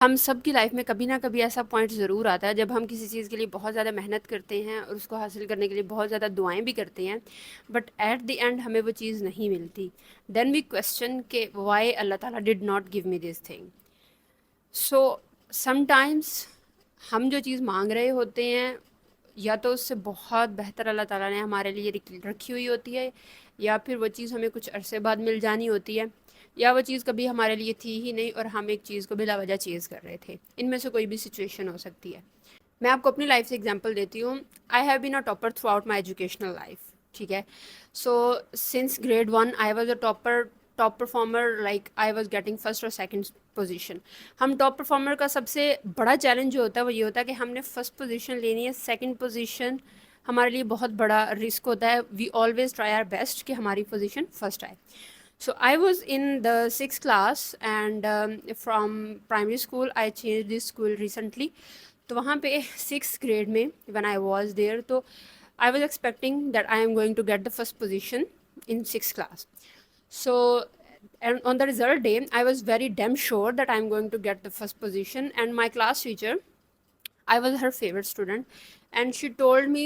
ہم سب کی لائف میں کبھی نہ کبھی ایسا پوائنٹ ضرور آتا ہے جب ہم کسی چیز کے لیے بہت زیادہ محنت کرتے ہیں اور اس کو حاصل کرنے کے لیے بہت زیادہ دعائیں بھی کرتے ہیں، بٹ ایٹ دی اینڈ ہمیں وہ چیز نہیں ملتی. دین وی کوشچن کہ وائی اللہ تعالیٰ did not give me this thing. So some times ہم جو چیز مانگ رہے ہوتے ہیں یا تو اس سے بہت بہتر اللہ تعالیٰ نے ہمارے لیے رکھی ہوئی ہوتی ہے، یا پھر وہ چیز ہمیں کچھ عرصے بعد مل جانی ہوتی ہے، یا وہ چیز کبھی ہمارے لیے تھی ہی نہیں اور ہم ایک چیز کو بلا وجہ چیز کر رہے تھے. ان میں سے کوئی بھی سچویشن ہو سکتی ہے. میں آپ کو اپنی لائف سے ایگزامپل دیتی ہوں. I have been a topper throughout my educational life. ٹھیک ہے. So since grade 1 I was a top performer. Like I was getting first اور سیکنڈ پوزیشن. ہم ٹاپ پرفارمر کا سب سے بڑا چیلنج جو ہوتا ہے وہ یہ ہوتا ہے کہ ہم نے فرسٹ پوزیشن لینی ہے. سیکنڈ پوزیشن ہمارے لیے بہت بڑا رسک ہوتا ہے. We always try our best کہ ہماری پوزیشن فرسٹ آئے. So I was in the 6th class and from primary school I changed this school recently. تو وہاں پہ 6th grade میں when I was there تو I was expecting that I am going to get the first position in 6th class. So and on the result day I was very damn sure that I am going to get the first position, and my class teacher, I was her favorite student, and she told me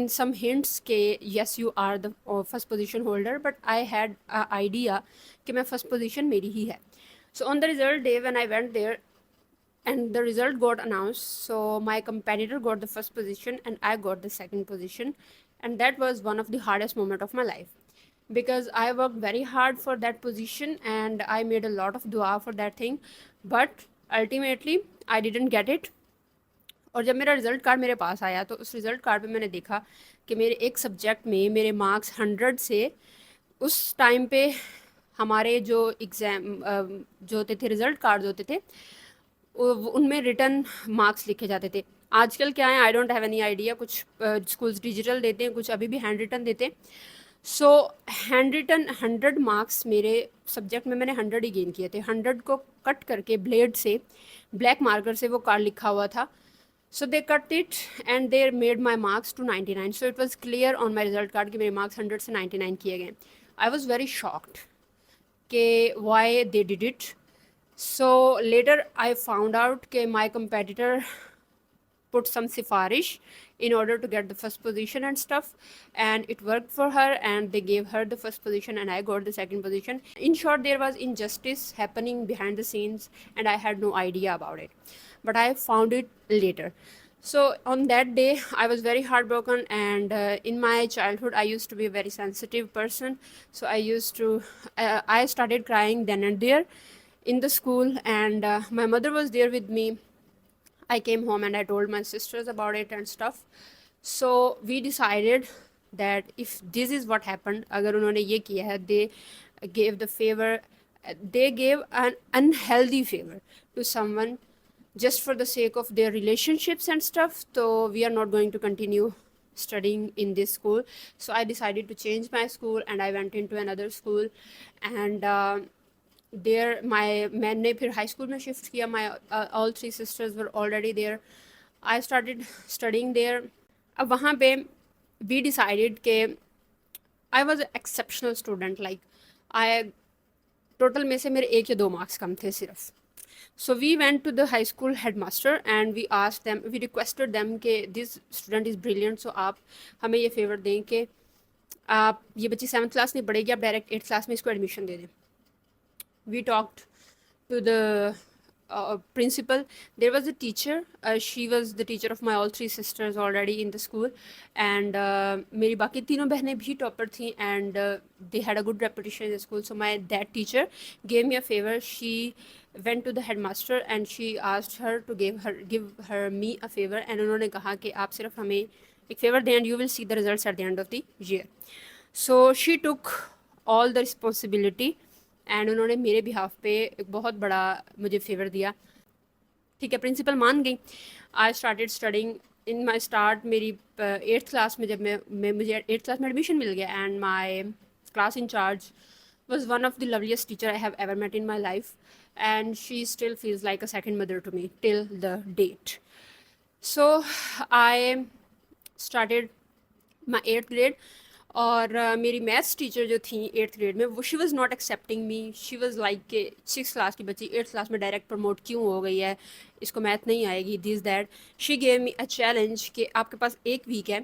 in some hints کہ yes you are the first position holder, but I had an idea کہ میں first position میری ہی ہے. So on the result day when I went there and the result got announced, so my competitor got the first position and I got the second position, and that was one of the hardest moment of my life because I worked very hard for that position and I made a lot of dua for that thing, but ultimately I didn't get it. اور جب میرا result card میرے پاس آیا تو اس result card پہ میں نے دیکھا کہ میرے ایک سبجیکٹ میں میرے مارکس 100 سے اس ٹائم پہ ہمارے جو ایگزام جو ہوتے تھے رزلٹ کارڈ ہوتے تھے ان میں ریٹن مارکس لکھے جاتے تھے. آج کل کیا ہے I don't have any idea. کچھ اسکولس ڈیجیٹل دیتے ہیں, کچھ ابھی بھی ہینڈ ریٹن دیتے ہیں. سو ہینڈ ریٹن 100 مارکس میرے سبجیکٹ میں نے 100 ہی گین کیے تھے. 100 کو کٹ کر کے بلیڈ سے بلیک مارکر سے وہ کارڈ لکھا ہوا تھا. So they cut it and they made my marks to 99. So it was clear on my result card کہ میرے marks 100 سے 99 کیے گئے. I was very shocked کہ why they did it. So later I found out کہ my competitor put some سفارش in order to get the first position and stuff, and it worked for her and they gave her the first position and I got the second position. In short, there was injustice happening behind the scenes and I had no idea about it, but I found it later. So on that day I was very heartbroken, and in my childhood I used to be a very sensitive person, so I started crying then and there in the school, and my mother was there with me. I came home and I told my sisters about it and stuff. So we decided that if this is what happened, agar unhone ye kiya hai, they gave the favor, they gave an unhealthy favor to someone just for the sake of their relationships and stuff, so we are not going to continue studying in this school. So I decided to change my school and I went into another school, and دیر میں نے پھر high school میں shift کیا. مائی آل 3 sisters were already there. I started studying there. اب وہاں پہ we decided کہ I was an exceptional student. like I total میں سے میرے 1 یا 2 مارکس کم تھے صرف. So we went to the high school headmaster and we asked them, we requested them کہ this student is brilliant, so آپ ہمیں یہ فیور دیں کہ آپ یہ بچی 7th کلاس نہیں پڑھے گی, آپ ڈائریکٹ 8th کلاس میں اس کو ایڈمیشن دے دیں. We talked to the principal. There was a teacher. She was the teacher of my all 3 sisters already in the school, and میری باقی تینوں بہنیں بھی ٹاپر تھیں, and they had a good reputation in the school. So that teacher gave me a favor. She went to the headmaster and she asked her to give her me a favor, and انہوں نے کہا کہ آپ صرف ہمیں ایک fever دیں and you will see the results at the end of the year. So she took all the responsibility and انہوں نے میرے بہاف پہ ایک بہت بڑا مجھے فیور دیا. ٹھیک ہے, پرنسپل مان گئی. I started studying. In my start میری 8th کلاس میں جب مجھے 8th کلاس میں ایڈمیشن مل گیا, and my class incharge was one of the loveliest teacher I have ever met in my life, and she still feels like a second mother to me till the date. So I started my 8th grade. اور میری maths teacher جو تھیں 8th grade میں وہ she was not accepting me. She was like کہ 6 class کی بچی 8th class میں ڈائریکٹ پروموٹ کیوں ہو گئی ہے, اس کو میتھ نہیں آئے گی, this that. She give me a challenge کہ آپ کے پاس 1 ویک ہے,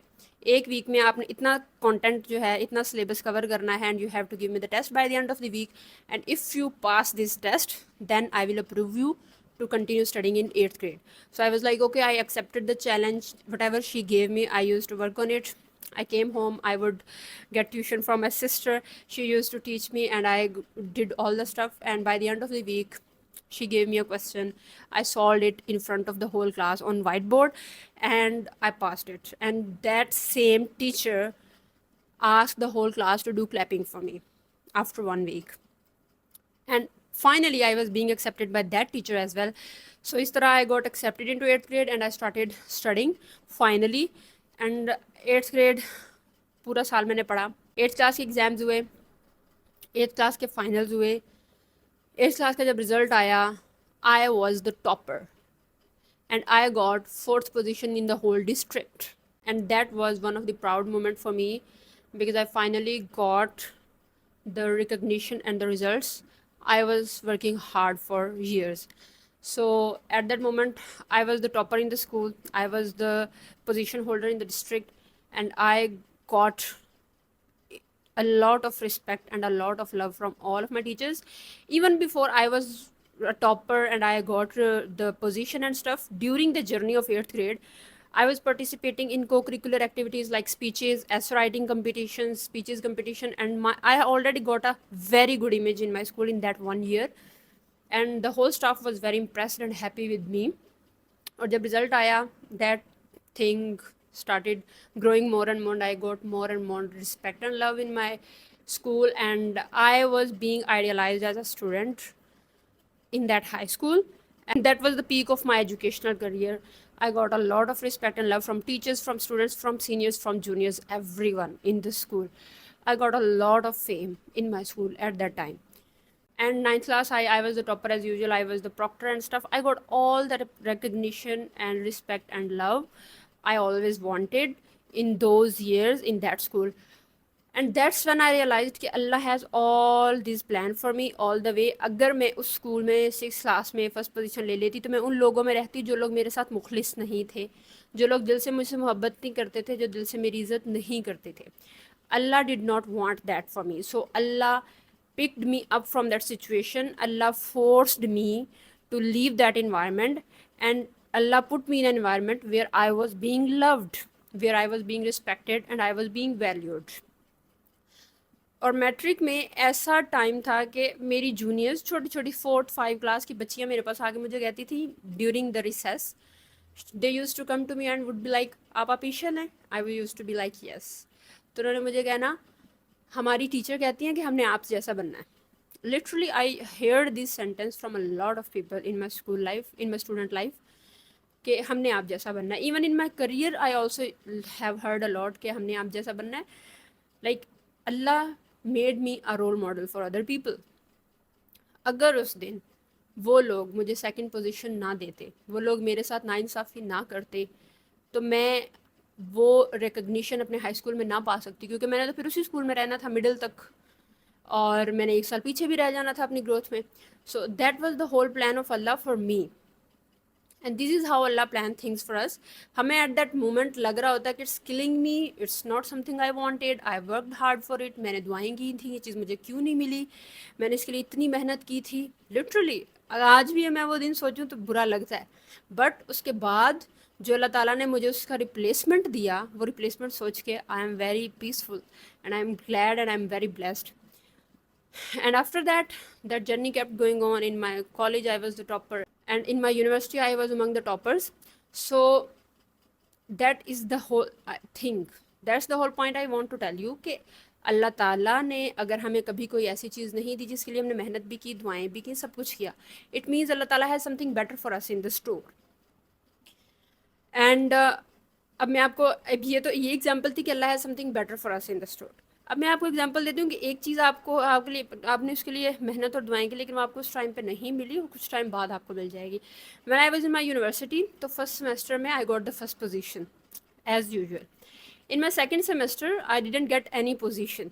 1 ویک میں آپ نے اتنا کانٹینٹ جو ہے اتنا سلیبس کور کرنا ہے, and you have to give me the test by the end of the week, and if you pass this test then I will approve you to continue studying in 8th grade. So I was like, okay, I accepted the challenge. Whatever she gave me, I used to work on it. I came home, I would get tuition from my sister. She used to teach me, and I did all the stuff. And by the end of the week, she gave me a question. I solved it in front of the whole class on whiteboard, and I passed it. And that same teacher asked the whole class to do clapping for me after 1 week. And finally I was being accepted by that teacher as well. So is tarah I got accepted into 8th grade and I started studying finally. And 8th grade پورا سال میں نے پڑھا. 8th class کے exams ہوئے, 8th class کے finals ہوئے. 8th class کا جب رزلٹ آیا, I was the topper and I got 4th position in the whole district. And that was one of the proud moment for me because I finally got the recognition and the results I was working hard for years. So at that moment I was the topper in the school, I was the position holder in the district, and I got a lot of respect and a lot of love from all of my teachers. Even before I was a topper and I got the position and stuff, during the journey of 8th grade I was participating in co-curricular activities like speeches, essay writing competitions, speeches competition, and I already got a very good image in my school in that 1 year, and the whole staff was very impressed and happy with me. اور جب result آیا, that thing started growing more and more, and I got more and more respect and love in my school, and I was being idealized as a student in that high school, and that was the peak of my educational career. I got a lot of respect and love from teachers, from students, from seniors, from juniors, everyone in the school. I got a lot of fame in my school at that time. And 9th class, I was the topper as usual. I was the proctor and stuff. I got all that recognition and respect and love I always wanted in those years in that school. And that's when I realized کہ اللہ has all this plan for me all the way. اگر میں اس school میں 6th class میں first position لے لیتی تو میں ان لوگوں میں رہتی جو لوگ میرے ساتھ مخلص نہیں تھے, جو لوگ دل سے مجھ سے محبت نہیں کرتے تھے, جو دل سے میری عزت نہیں کرتے تھے. اللہ did not want that for me. So Allah picked me up from that situation. Allah forced me to leave that environment, and Allah put me in an environment where I was being loved, where I was being respected, and I was being valued. اور matric میں ایسا time تھا کہ میری juniors چھوٹی چھوٹی 4th 5 class کی بچیاں میرے پاس آ کے مجھے کہتی تھیں during the recess, they used to come to me and would be like آپ ایشین ہیں. I we used to be like yes. تو انہوں نے مجھے کہنا ہماری ٹیچر کہتی ہیں کہ ہم نے آپ جیسا بننا ہے. Literally I heard this sentence from a lot of people in my school life, in my student life, کہ ہم نے آپ جیسا بننا ہے. Even in my career I also have heard a lot کہ ہم نے آپ جیسا بننا ہے. Like Allah made me a role model for other people. اگر اس دن وہ لوگ مجھے 2nd پوزیشن نہ دیتے, وہ لوگ میرے ساتھ ناانصافی نہ کرتے, تو میں وہ ریکگنیشن اپنے ہائی اسکول میں نہ پا سکتی, کیونکہ میں نے تو پھر اسی اسکول میں رہنا تھا مڈل تک, اور میں نے 1 سال پیچھے بھی رہ جانا تھا اپنی گروتھ میں. So that was the whole plan of Allah for me, and this is how Allah plan things for us. ہمیں ایٹ دیٹ مومنٹ لگ رہا ہوتا ہے کہ it's killing me, it's not something I wanted, I worked hard for it, میں نے دعائیں کی تھیں, یہ چیز مجھے کیوں نہیں ملی, میں نے اس کے لیے اتنی محنت کی تھی. لٹرلی آج بھی میں وہ دن سوچوں تو برا لگتا ہے, بٹ اس کے بعد جو اللہ تعالیٰ نے مجھے اس کا ریپلیسمنٹ دیا, وہ ریپلیسمنٹ سوچ کے I am very peaceful and I am glad and I am very blessed. And after that, that journey kept going on. In my college I was the topper, and in my university I was among the toppers. So that is the whole thing, that's the whole point I want to tell you کہ اللہ تعالیٰ نے اگر ہمیں کبھی کوئی ایسی چیز نہیں دی جس کے لیے ہم نے محنت بھی کی, دعائیں بھی کی, سب کچھ کیا, it means اللہ تعالیٰ has something better for us in the store. And اب میں آپ کو, اب یہ تو یہ ایگزامپل تھی کہ اللہ has something better for us in the store. اب میں آپ کو ایگزامپل دیتی ہوں کہ ایک چیز آپ کے لیے, آپ نے اس کے لیے محنت اور دعائیں کی, لیکن وہ آپ کو اس ٹائم پہ نہیں ملی, اور کچھ ٹائم بعد آپ کو مل جائے گی. When I was in my university, تو 1st semester میں I got the 1st position as usual. In my second semester I didn't get any position.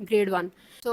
grade 1. So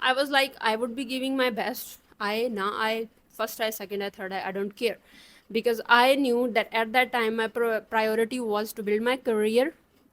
I was like I would be giving my best. I first try, second try, third try, I don't care, because I knew that at that time my priority was to build my career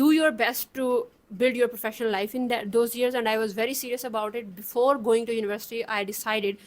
do your best to build your professional life in those years. And I was very serious about it. Before going to university I decided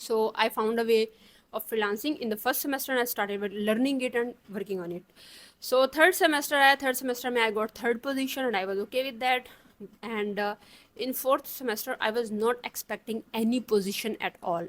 So I found a way of freelancing in the first semester and I started with learning it and working on it. So third semester I got third position and I was okay with that. And in fourth semester I was not expecting any position at all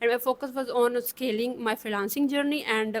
and my focus was on scaling my freelancing journey. And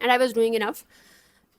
And I was doing enough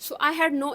So I had no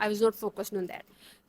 I was not focused on that.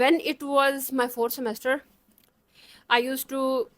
When it was my fourth semester, I used to,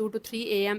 2 to 3 AM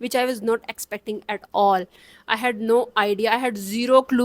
which I was not expecting at all. I had no idea, I had zero clue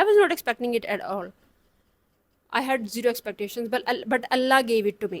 I was not expecting it at all. I had zero expectations, but Allah gave it to me.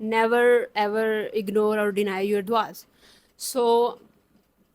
never ever ignore or deny your duas. So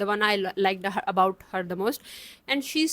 the one I liked about her the most, and she's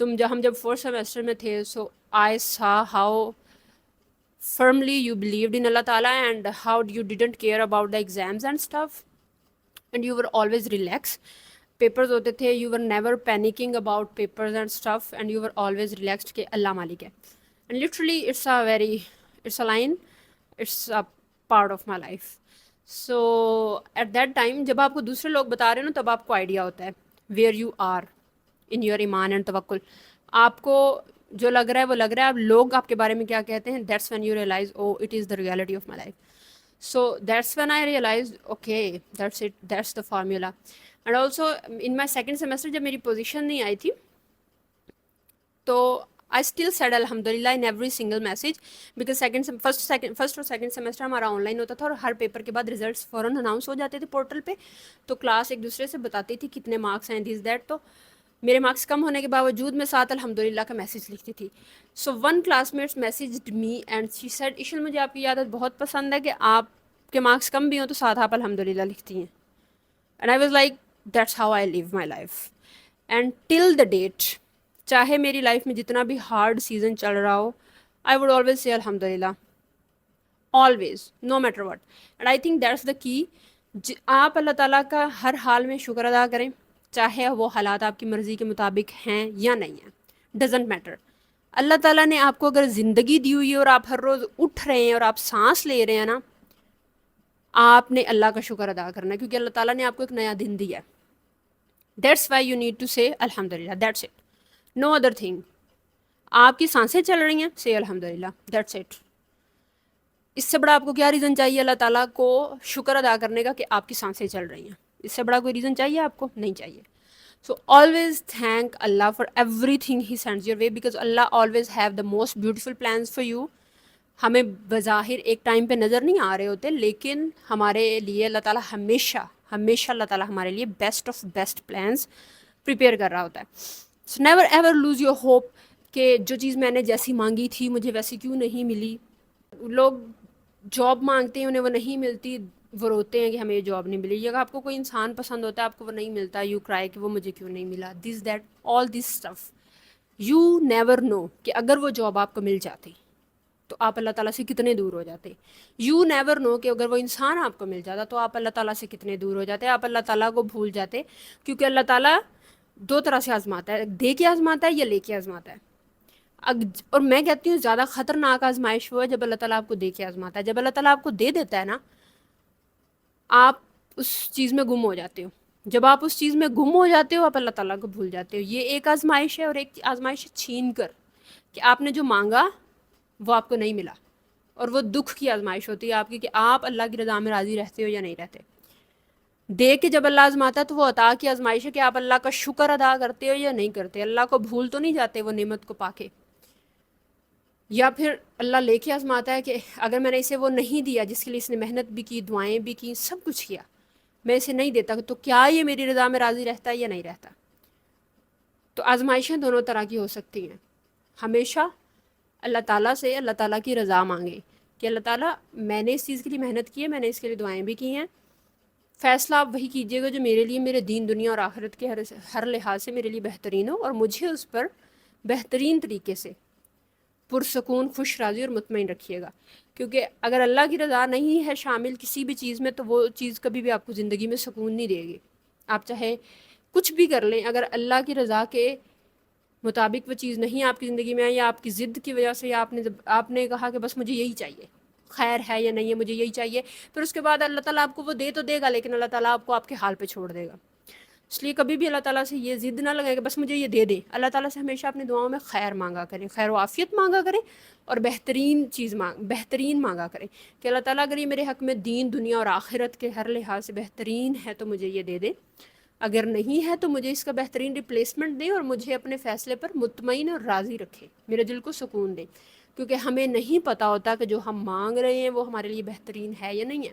ہم جب fourth semester میں تھے، so I saw how firmly you believed in Allah Ta'ala and how you didn't care about the exams and stuff, and you were always relaxed. Papers ہوتے تھے, you were never panicking about papers and stuff, and you were always relaxed کہ اللہ مالک ہے. And literally it's a line, it's a part of my life. So at that time جب آپ کو دوسرے لوگ بتا رہے ہیں نا, تب آپ کو آئیڈیا ہوتا ہے where you are in your ایمان and توکل. آپ کو جو لگ رہا ہے وہ لگ رہا ہے, اب لوگ آپ کے بارے میں کیا کہتے ہیں, that's when you realize oh it is the reality of my life. So that's when I realized okay that's it, that's the formula. And also in my second semester جب میری پوزیشن نہیں آئی تھی, تو I still said الحمدللہ in every single message because first اور second semester ہمارا on line ہوتا تھا, اور ہر پیپر کے بعد ریزلٹس فوراً اناؤنس ہو جاتے تھے پورٹل پہ, تو کلاس ایک دوسرے سے بتاتی تھی کتنے مارکس ہیں دس دیٹ. تو میرے مارکس کم ہونے کے باوجود میں ساتھ الحمدللہ کا میسیج لکھتی تھی. So one classmates messaged me and she said Ishal مجھے آپ کی عادت بہت پسند ہے کہ آپ کے مارکس کم بھی ہوں تو ساتھ آپ الحمدللہ لکھتی ہیں. And I was like that's how I live my life. And till the date, چاہے میری لائف میں جتنا بھی ہارڈ سیزن چل رہا ہو, آئی ووڈ آلویز سے الحمدللہ, always, no matter what. And I think that's the کی. آپ اللہ تعالیٰ کا ہر حال میں شکر ادا کریں, چاہے وہ حالات آپ کی مرضی کے مطابق ہیں یا نہیں ہیں, ڈزنٹ میٹر. اللہ تعالیٰ نے آپ کو اگر زندگی دی ہوئی ہے اور آپ ہر روز اٹھ رہے ہیں اور آپ سانس لے رہے ہیں نا, آپ نے اللہ کا شکر ادا کرنا ہے, کیونکہ اللہ تعالیٰ نے آپ کو ایک نیا دن دیا ہے. That's why you need to say الحمدللہ, that's it, no other thing. آپ کی سانسیں چل رہی ہیں, سے الحمدللہ, دیٹس اٹ. اس سے بڑا آپ کو کیا ریزن چاہیے اللہ تعالیٰ کو شکر ادا کرنے کا کہ آپ کی سانسیں چل رہی ہیں؟ اس سے بڑا کوئی ریزن چاہیے آپ کو؟ نہیں چاہیے. So always thank Allah for every thing he sends your way, because Allah always have the most beautiful plans for you. ہمیں بظاہر ایک ٹائم پہ نظر نہیں آ رہے ہوتے, لیکن ہمارے لیے اللہ تعالیٰ ہمیشہ اللہ تعالیٰ ہمارے لیے best of best plans prepare کر رہا ہوتا ہے. So never ever lose your hope کہ جو چیز میں نے جیسی مانگی تھی مجھے ویسی کیوں نہیں ملی. لوگ جاب مانگتے ہیں, انہیں وہ نہیں ملتی, وہ روتے ہیں کہ ہمیں یہ جاب نہیں ملی. اگر آپ کو کوئی انسان پسند ہوتا ہے, آپ کو وہ نہیں ملتا, یو کرائے کہ وہ مجھے کیوں نہیں ملا, this that all this stuff. You never know کہ اگر وہ جاب آپ کو مل جاتی تو آپ اللہ تعالیٰ سے کتنے دور ہو جاتے. یو نیور نو کہ اگر وہ انسان آپ کو مل جاتا تو آپ اللہ تعالیٰ سے کتنے دور ہو جاتے. آپ اللہ تعالیٰ کو بھول جاتے, کیونکہ اللہ تعالیٰ دو طرح سے آزماتا ہے, دے کے آزماتا ہے یا لے کے آزماتا ہے. اور میں کہتی ہوں زیادہ خطرناک آزمائش وہ ہے جب اللہ تعالیٰ آپ کو دے کے آزماتا ہے. جب اللہ تعالیٰ آپ کو دے دیتا ہے نا, آپ اس چیز میں گم ہو جاتے ہو. جب آپ اس چیز میں گم ہو جاتے ہو, آپ اللہ تعالیٰ کو بھول جاتے ہو. یہ ایک آزمائش ہے, اور ایک آزمائش ہے چھین کر, کہ آپ نے جو مانگا وہ آپ کو نہیں ملا, اور وہ دکھ کی آزمائش ہوتی ہے آپ کی کہ آپ اللہ کی رضا میں راضی رہتے ہو یا نہیں رہتے. دے کے جب اللہ آزماتا ہے تو وہ عطا کی آزمائش ہے کہ آپ اللہ کا شکر ادا کرتے ہو یا نہیں کرتے. اللہ کو بھول تو نہیں جاتے وہ نعمت کو پا کے. یا پھر اللہ لے کے آزماتا ہے کہ اگر میں نے اسے وہ نہیں دیا جس کے لیے اس نے محنت بھی کی, دعائیں بھی کی, سب کچھ کیا, میں اسے نہیں دیتا تو کیا یہ میری رضا میں راضی رہتا ہے یا نہیں رہتا. تو آزمائشیں دونوں طرح کی ہو سکتی ہیں. ہمیشہ اللہ تعالیٰ سے اللہ تعالیٰ کی رضا مانگیں کہ اللہ تعالیٰ میں نے اس چیز کے لیے محنت کی ہے, میں نے اس کے لیے دعائیں بھی کی ہیں, فیصلہ آپ وہی کیجیے گا جو میرے لیے میرے دین دنیا اور آخرت کے ہر لحاظ سے میرے لیے بہترین ہو, اور مجھے اس پر بہترین طریقے سے پرسکون, خوش, راضی اور مطمئن رکھیے گا. کیونکہ اگر اللہ کی رضا نہیں ہے شامل کسی بھی چیز میں, تو وہ چیز کبھی بھی آپ کو زندگی میں سکون نہیں دے گی. آپ چاہے کچھ بھی کر لیں, اگر اللہ کی رضا کے مطابق وہ چیز نہیں آپ کی زندگی میں آئی, یا آپ کی ضد کی وجہ سے, یا آپ نے کہا کہ بس مجھے یہی چاہیے, خیر ہے یا نہیں ہے مجھے یہی چاہیے, پھر اس کے بعد اللہ تعالیٰ آپ کو وہ دے تو دے گا, لیکن اللہ تعالیٰ آپ کو آپ کے حال پہ چھوڑ دے گا. اس لیے کبھی بھی اللہ تعالیٰ سے یہ ضد نہ لگائے کہ بس مجھے یہ دے دیں. اللہ تعالیٰ سے ہمیشہ اپنی دعاؤں میں خیر مانگا کریں, خیر و عافیت مانگا کریں, اور بہترین مانگا کریں کہ اللہ تعالیٰ اگر یہ میرے حق میں دین دنیا اور آخرت کے ہر لحاظ سے بہترین ہے تو مجھے یہ دے دے, اگر نہیں ہے تو مجھے اس کا بہترین ریپلیسمنٹ دے, اور مجھے اپنے فیصلے پر مطمئن اور راضی رکھے, میرے دل کو سکون دے. کیونکہ ہمیں نہیں پتہ ہوتا کہ جو ہم مانگ رہے ہیں وہ ہمارے لیے بہترین ہے یا نہیں ہے.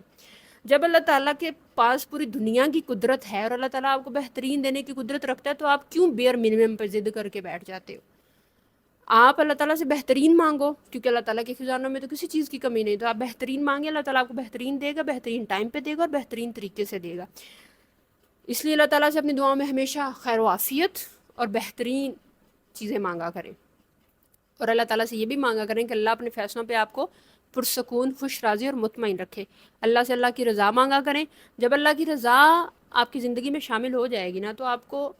جب اللہ تعالیٰ کے پاس پوری دنیا کی قدرت ہے اور اللہ تعالیٰ آپ کو بہترین دینے کی قدرت رکھتا ہے, تو آپ کیوں بیئر منیمم پر ضد کر کے بیٹھ جاتے ہو؟ آپ اللہ تعالیٰ سے بہترین مانگو, کیونکہ اللہ تعالیٰ کے خزانوں میں تو کسی چیز کی کمی نہیں. تو آپ بہترین مانگیں, اللہ تعالیٰ آپ کو بہترین دے گا, بہترین ٹائم پہ دے گا, اور بہترین طریقے سے دے گا. اس لیے اللہ تعالیٰ سے اپنی دعاؤں میں ہمیشہ خیر و عافیت اور بہترین چیزیں مانگا کریں، اور اللہ تعالیٰ سے یہ بھی مانگا کریں کہ اللہ اپنے فیصلوں پہ آپ کو پرسکون، خوش، راضی اور مطمئن رکھے۔ اللہ سے اللہ کی رضا مانگا کریں۔ جب اللہ کی رضا آپ کی زندگی میں شامل ہو جائے گی نا، تو آپ کو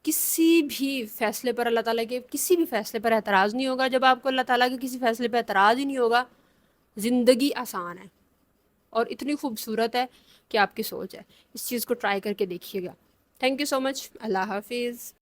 کسی بھی فیصلے پر، اللہ تعالیٰ کے کسی بھی فیصلے پر اعتراض نہیں ہوگا۔ جب آپ کو اللہ تعالیٰ کے کسی فیصلے پہ اعتراض ہی نہیں ہوگا، زندگی آسان ہے اور اتنی خوبصورت ہے کہ آپ کی سوچ ہے۔ اس چیز کو ٹرائی کر کے دیکھیے گا۔ تھینک یو سو مچ۔ اللہ حافظ۔